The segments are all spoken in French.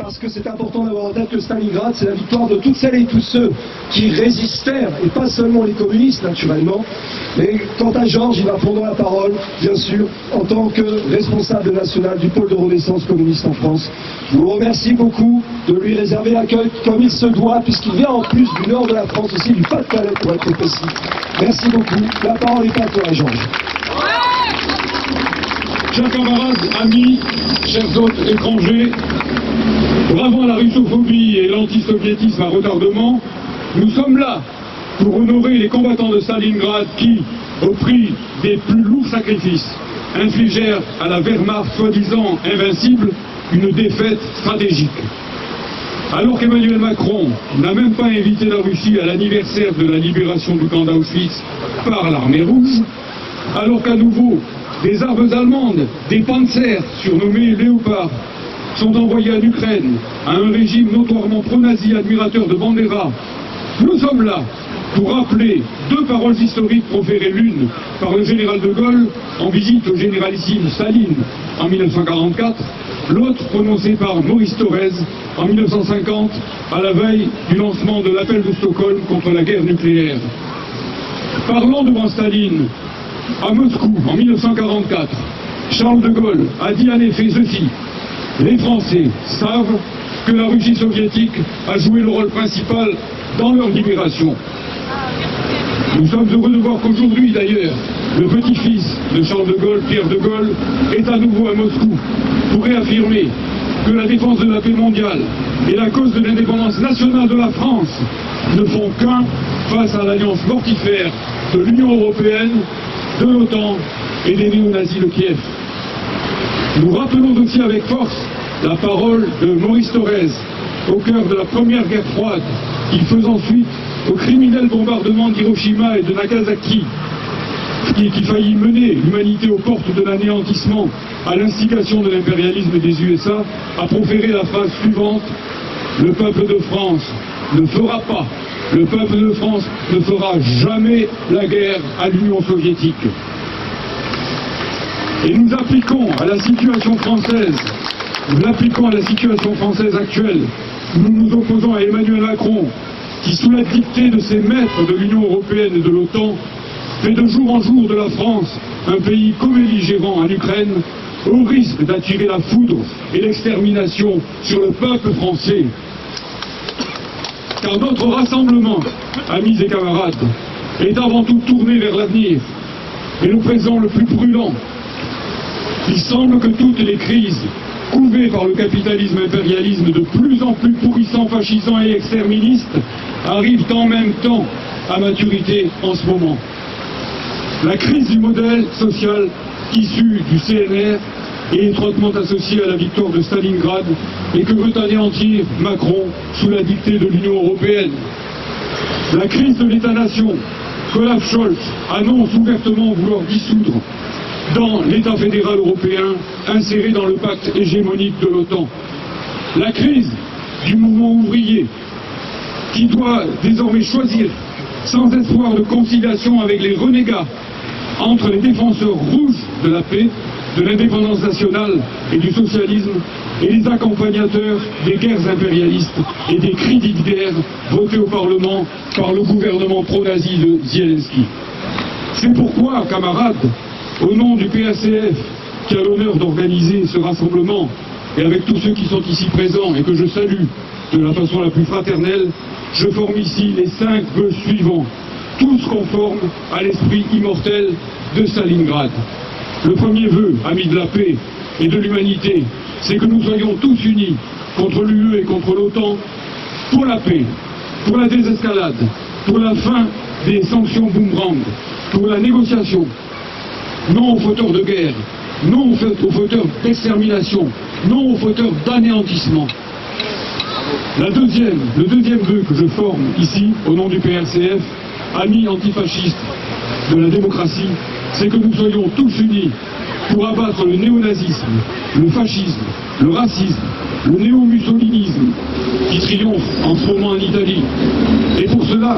parce que c'est important d'avoir en tête que Stalingrad, c'est la victoire de toutes celles et tous ceux qui résistèrent, et pas seulement les communistes naturellement. Mais quant à Georges, il va prendre la parole, bien sûr, en tant que responsable national du pôle de renaissance communiste en France. Je vous remercie beaucoup de lui réserver l'accueil comme il se doit, puisqu'il vient en plus du nord de la France, aussi du Pas-de-Calais pour être précis. Merci beaucoup. La parole est à toi, Georges. Chers camarades, amis, chers hôtes étrangers, bravant la russophobie et l'antisoviétisme à retardement, nous sommes là pour honorer les combattants de Stalingrad qui, au prix des plus lourds sacrifices, infligèrent à la Wehrmacht soi-disant invincible une défaite stratégique. Alors qu'Emmanuel Macron n'a même pas invité la Russie à l'anniversaire de la libération du camp d'Auschwitz par l'armée rouge, alors qu'à nouveau des armes allemandes, des Panzers surnommés Léopard, sont envoyés en Ukraine à un régime notoirement pro-nazi admirateur de Bandera, nous sommes là pour rappeler deux paroles historiques proférées, l'une par le général de Gaulle en visite au généralissime Staline en 1944, l'autre prononcée par Maurice Thorez en 1950 à la veille du lancement de l'appel de Stockholm contre la guerre nucléaire. Parlant devant Staline, à Moscou en 1944, Charles de Gaulle a dit en effet ceci: les Français savent que la Russie soviétique a joué le rôle principal dans leur libération. Nous sommes heureux de voir qu'aujourd'hui d'ailleurs, le petit-fils de Charles de Gaulle, Pierre de Gaulle, est à nouveau à Moscou pour réaffirmer que la défense de la paix mondiale et la cause de l'indépendance nationale de la France ne font qu'un face à l'alliance mortifère de l'Union européenne, de l'OTAN et des néo-nazis de Kiev. Nous rappelons aussi avec force la parole de Maurice Thorez au cœur de la première guerre froide, qui faisant suite au criminel bombardement d'Hiroshima et de Nagasaki, qui faillit mener l'humanité aux portes de l'anéantissement à l'instigation de l'impérialisme des USA, a proféré la phrase suivante: le peuple de France ne fera pas, le peuple de France ne fera jamais la guerre à l'Union soviétique. Et nous appliquons à la situation française, actuelle. Nous nous opposons à Emmanuel Macron, qui, sous la dictée de ses maîtres de l'Union européenne et de l'OTAN, fait de jour en jour de la France un pays co-belligérant en Ukraine, au risque d'attirer la foudre et l'extermination sur le peuple français. Car notre rassemblement, amis et camarades, est avant tout tourné vers l'avenir et le présent le plus prudent. Il semble que toutes les crises couvées par le capitalisme impérialisme de plus en plus pourrissant, fascisant et exterministe arrivent en même temps à maturité en ce moment. La crise du modèle social issu du CNR est étroitement associée à la victoire de Stalingrad et que veut anéantir Macron sous la dictée de l'Union européenne. La crise de l'État-nation qu'Olaf Scholz annonce ouvertement vouloir dissoudre dans l'État fédéral européen inséré dans le pacte hégémonique de l'OTAN. La crise du mouvement ouvrier qui doit désormais choisir sans espoir de conciliation avec les renégats entre les défenseurs rouges de la paix, de l'indépendance nationale et du socialisme et les accompagnateurs des guerres impérialistes et des crédits de guerre votés au Parlement par le gouvernement pro-nazi de Zelensky. C'est pourquoi, camarades, au nom du PACF, qui a l'honneur d'organiser ce rassemblement, et avec tous ceux qui sont ici présents et que je salue de la façon la plus fraternelle, je forme ici les 5 vœux suivants, tous conformes à l'esprit immortel de Stalingrad. Le premier vœu, amis de la paix et de l'humanité, c'est que nous soyons tous unis contre l'UE et contre l'OTAN pour la paix, pour la désescalade, pour la fin des sanctions boomerang, pour la négociation. Non aux fauteurs de guerre, non aux fauteurs d'extermination, non aux fauteurs d'anéantissement. Le deuxième vœu que je forme ici, au nom du PRCF, amis antifascistes de la démocratie, c'est que nous soyons tous unis pour abattre le néonazisme, le fascisme, le racisme, le néo-mussolinisme qui triomphe en ce moment en Italie. Et pour cela,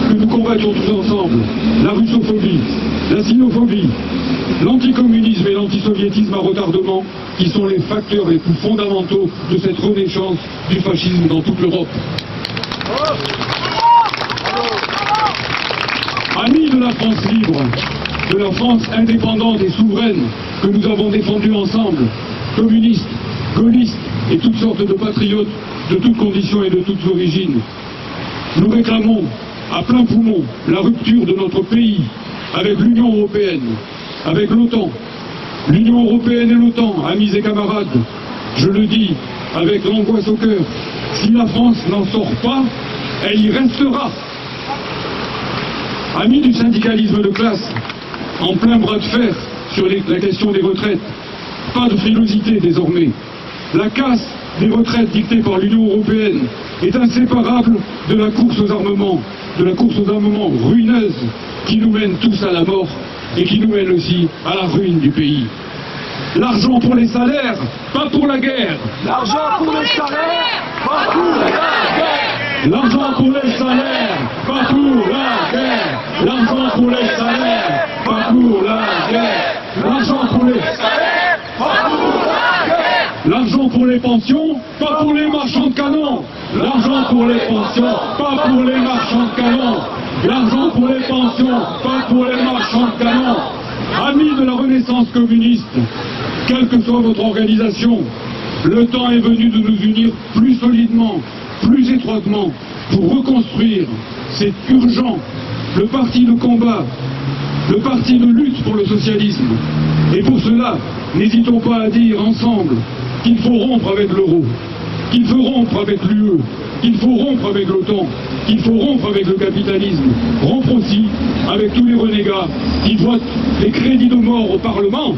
que nous combattions tous ensemble la russophobie, la xénophobie, l'anticommunisme et l'antisoviétisme à retardement qui sont les facteurs les plus fondamentaux de cette renaissance du fascisme dans toute l'Europe. Amis de la France libre, de la France indépendante et souveraine que nous avons défendue ensemble, communistes, gaullistes et toutes sortes de patriotes de toutes conditions et de toutes origines, nous réclamons à plein poumon la rupture de notre pays avec l'Union européenne, avec l'OTAN. L'Union européenne et l'OTAN, amis et camarades, je le dis avec l'angoisse au cœur, si la France n'en sort pas, elle y restera. Amis du syndicalisme de classe, en plein bras de fer sur la question des retraites, pas de frilosité désormais. La casse des retraites dictée par l'Union européenne est inséparable de la course aux armements ruineuse qui nous mène tous à la mort et qui nous mène aussi à la ruine du pays. L'argent pour les salaires, pas pour la guerre. L'argent pour les salaires, pas pour la guerre. L'argent pour les salaires, pas pour la guerre. L'argent pour les salaires, pas pour la guerre. L'argent pour les salaires, pas pour la guerre. L'argent pour les pensions, pas pour les marchands de canons. L'argent pour les pensions, pas pour les marchands de canons. L'argent pour les pensions, pas pour les marchands de canons. Amis de la Renaissance communiste, quelle que soit votre organisation, le temps est venu de nous unir plus solidement, plus étroitement, pour reconstruire, c'est urgent, le parti de combat, le parti de lutte pour le socialisme. Et pour cela, n'hésitons pas à dire ensemble qu'il faut rompre avec l'euro, qu'il faut rompre avec l'UE, qu'il faut rompre avec l'OTAN, qu'il faut rompre avec le capitalisme, rompre aussi avec tous les renégats qui votent les crédits de mort au Parlement.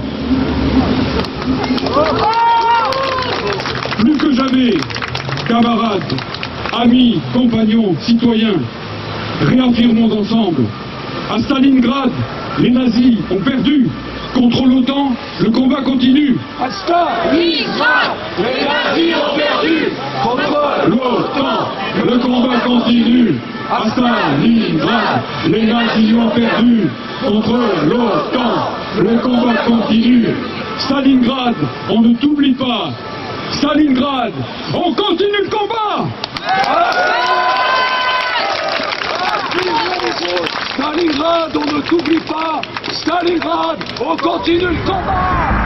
Plus que jamais, camarades, amis, compagnons, citoyens, réaffirmons ensemble. À Stalingrad, les nazis ont perdu. Contre l'OTAN, le combat continue. À Stalingrad, les nazis ont perdu. Contre l'OTAN, le combat continue. À Stalingrad, les nazis ont perdu. Contre l'OTAN, le combat continue. Stalingrad, on ne t'oublie pas. Stalingrad, on continue le combat. Stalingrad, on ne t'oublie pas. Stalingrad, on continue le combat.